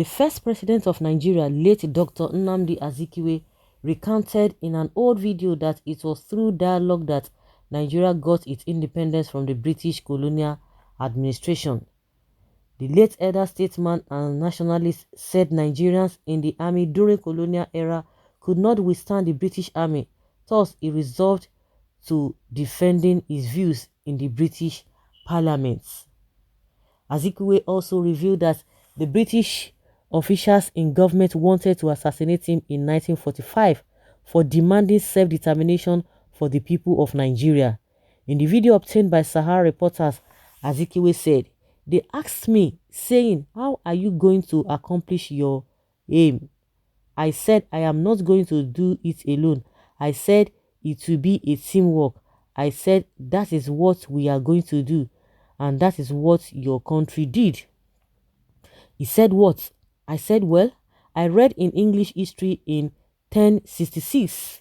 The first president of Nigeria, late Dr. Nnamdi Azikwe, recounted in an old video that it was through dialogue that Nigeria got its independence from the British colonial administration. The late elder statesman and nationalist said Nigerians in the army during colonial era could not withstand the British army, thus he resolved to defending his views in the British Parliament. Azikwe also revealed that the British officials in government wanted to assassinate him in 1945 for demanding self-determination for the people of Nigeria. In the video obtained by Sahara reporters, Azikwe said, "They asked me, saying, 'How are you going to accomplish your aim?' I said, 'I am not going to do it alone. I said, it will be a teamwork. I said, that is what we are going to do. And that is what your country did.'" He said, "What?" I said, "Well, I read in English history in 1066,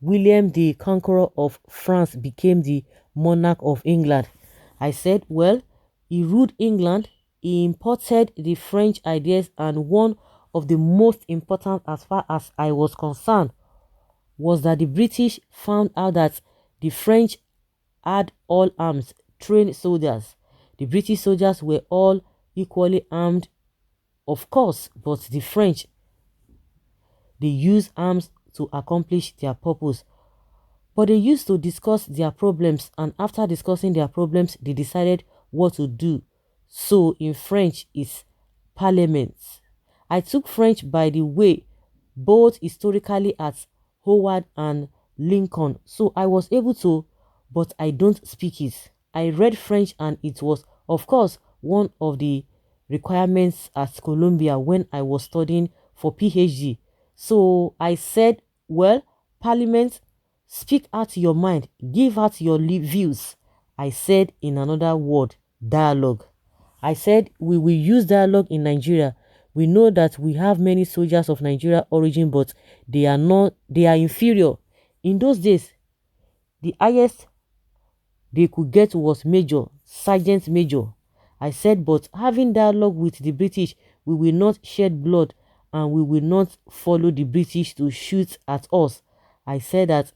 William the Conqueror of France became the monarch of England." I said, "Well, he ruled England, he imported the French ideas, and one of the most important as far as I was concerned was that the British found out that the French had all arms, trained soldiers. The British soldiers were all equally armed, of course, but the French, they used arms to accomplish their purpose. But they used to discuss their problems, and after discussing their problems, they decided what to do. So in French, it's parliament. I took French, by the way, both historically at Howard and Lincoln, so I was able to, but I don't speak it. I read French and it was, of course, one of the requirements at Columbia when I was studying for PhD. So I said, well, Parliament, speak out your mind, give out your views. I said in another word, dialogue. I said we will use dialogue in Nigeria. We know that we have many soldiers of Nigeria origin, but they are inferior. In those days, the highest they could get was major, sergeant major. I said, but having dialogue with the British, we will not shed blood and we will not follow the British to shoot at us. I said that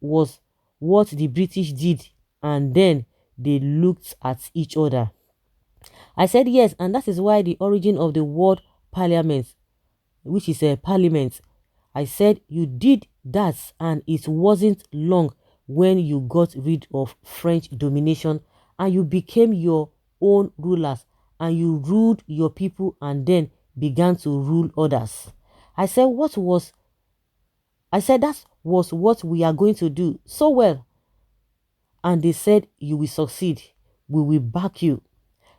was what the British did, and then they looked at each other. I said yes, and that is why the origin of the word parliament, which is a parliament. I said you did that, and it wasn't long when you got rid of French domination and you became your own rulers and you ruled your people and then began to rule others. I said that was what we are going to do so well. And they said you will succeed. We will back you.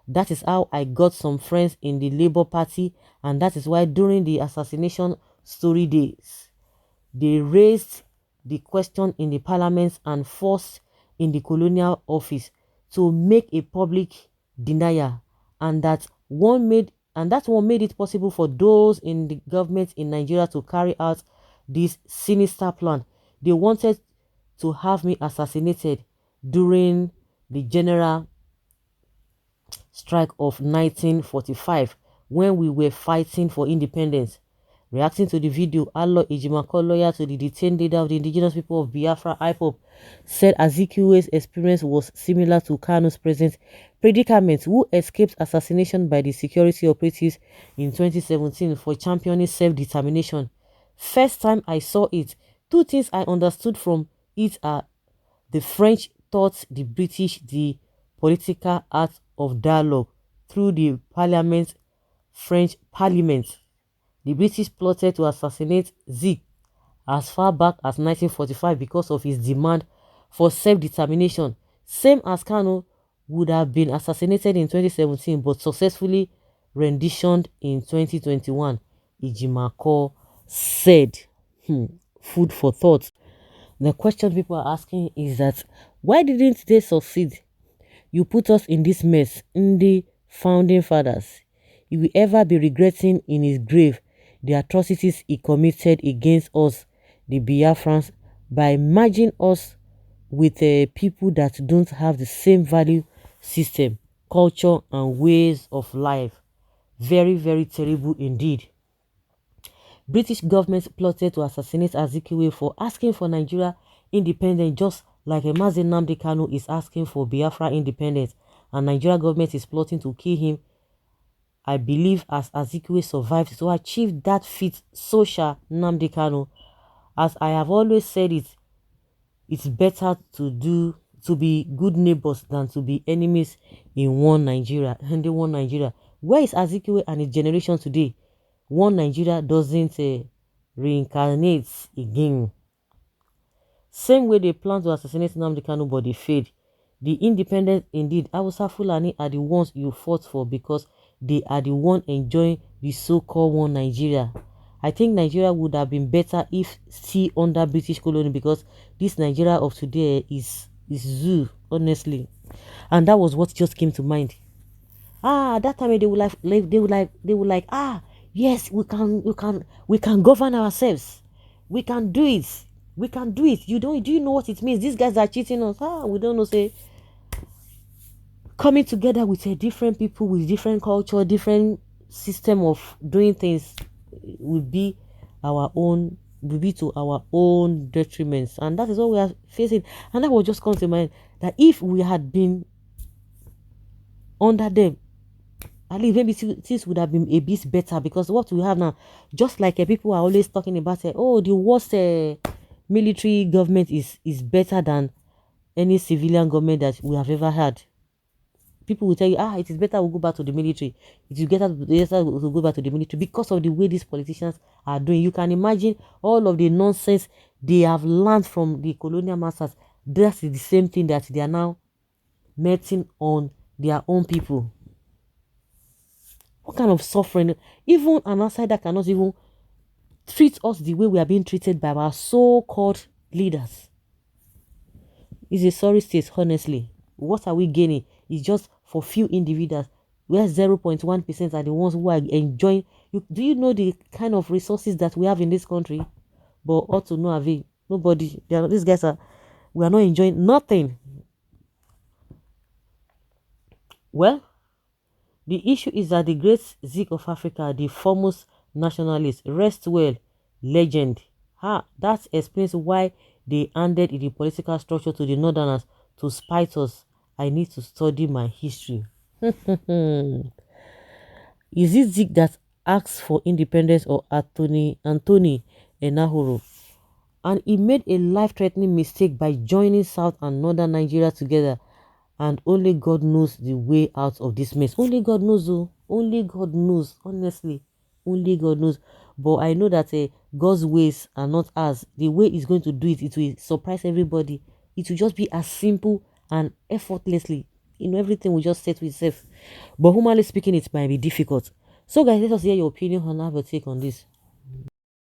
That is how I got some friends in the Labour Party, and that is why during the assassination story days, they raised the question in the parliament and forced in the colonial office to make a public denial, and that one made it possible for those in the government in Nigeria to carry out this sinister plan. They wanted to have me assassinated during the general strike of 1945 when we were fighting for independence. Reacting to the video, Alo Ejimako, lawyer to the detained leader of the indigenous people of Biafra, IPOB, said Azikwe's experience was similar to Kanu's present predicament, who escaped assassination by the security operatives in 2017 for championing self-determination. First time I saw it, two things I understood from it are the French taught the British the political art of dialogue through the parliament, French parliament. The British plotted to assassinate Zik as far back as 1945 because of his demand for self-determination, same as Kanu would have been assassinated in 2017 but successfully renditioned in 2021, Ejimako said. Food for thought. The question people are asking is that, why didn't they succeed? You put us in this mess, in the founding fathers. He will ever be regretting in his grave the atrocities he committed against us, the Biafrans, by merging us with people that don't have the same value system, culture, and ways of life. Very, very terrible indeed. British government plotted to assassinate Azikwe for asking for Nigeria independence, just like Mazi Nnamdi Kanu is asking for Biafra independence, and Nigeria government is plotting to kill him. I believe as Azikwe survived to achieve that feat, social Nnamdi Kanu. As I have always said it's better to be good neighbors than to be enemies in one Nigeria. And one Nigeria. Where is Azikwe and his generation today? One Nigeria doesn't reincarnate again. Same way they plan to assassinate Nnamdi Kanu, but they failed. The independent, indeed, Hausa Fulani are the ones you fought for because they are the one enjoying the so-called one Nigeria. I think Nigeria would have been better if still under British colony, because this Nigeria of today is zoo, honestly. And that was what just came to mind. That time they would like, yes, we can govern ourselves. We can do it. We can do it. Do you know what it means? These guys are cheating us. We don't know, say, coming together with a different people, with different culture, different system of doing things will be to our own detriments. And that is what we are facing. And that will just come to mind, that if we had been under them, at least maybe things would have been a bit better, because what we have now, just like people are always talking about, the worst military government is better than any civilian government that we have ever had. People will tell you, it is better we go back to the military. It is better to go back to the military because of the way these politicians are doing. You can imagine all of the nonsense they have learned from the colonial masters. That's the same thing that they are now meting on their own people. What kind of suffering? Even an outsider cannot even treat us the way we are being treated by our so-called leaders. It's a sorry state, honestly. What are we gaining? It's just for few individuals, where 0.1% are the ones who are enjoying. Do you know the kind of resources that we have in this country? But ought to no avail. Nobody. These guys we are not enjoying nothing. Well, the issue is that the great Zik of Africa, the foremost nationalist, rest well, legend. That explains why they handed the political structure to the Northerners to spite us. I need to study my history. Is it Zik that asks for independence, or Anthony Enahoro? And he made a life-threatening mistake by joining South and Northern Nigeria together. And only God knows the way out of this mess. Only God knows, though. Only God knows. Honestly, only God knows. But I know that God's ways are not ours. The way He's going to do it, it will surprise everybody. It will just be as simple and effortlessly. Everything will just set to itself. But humanly speaking, it might be difficult. So, guys, let us hear your opinion and have a take on this.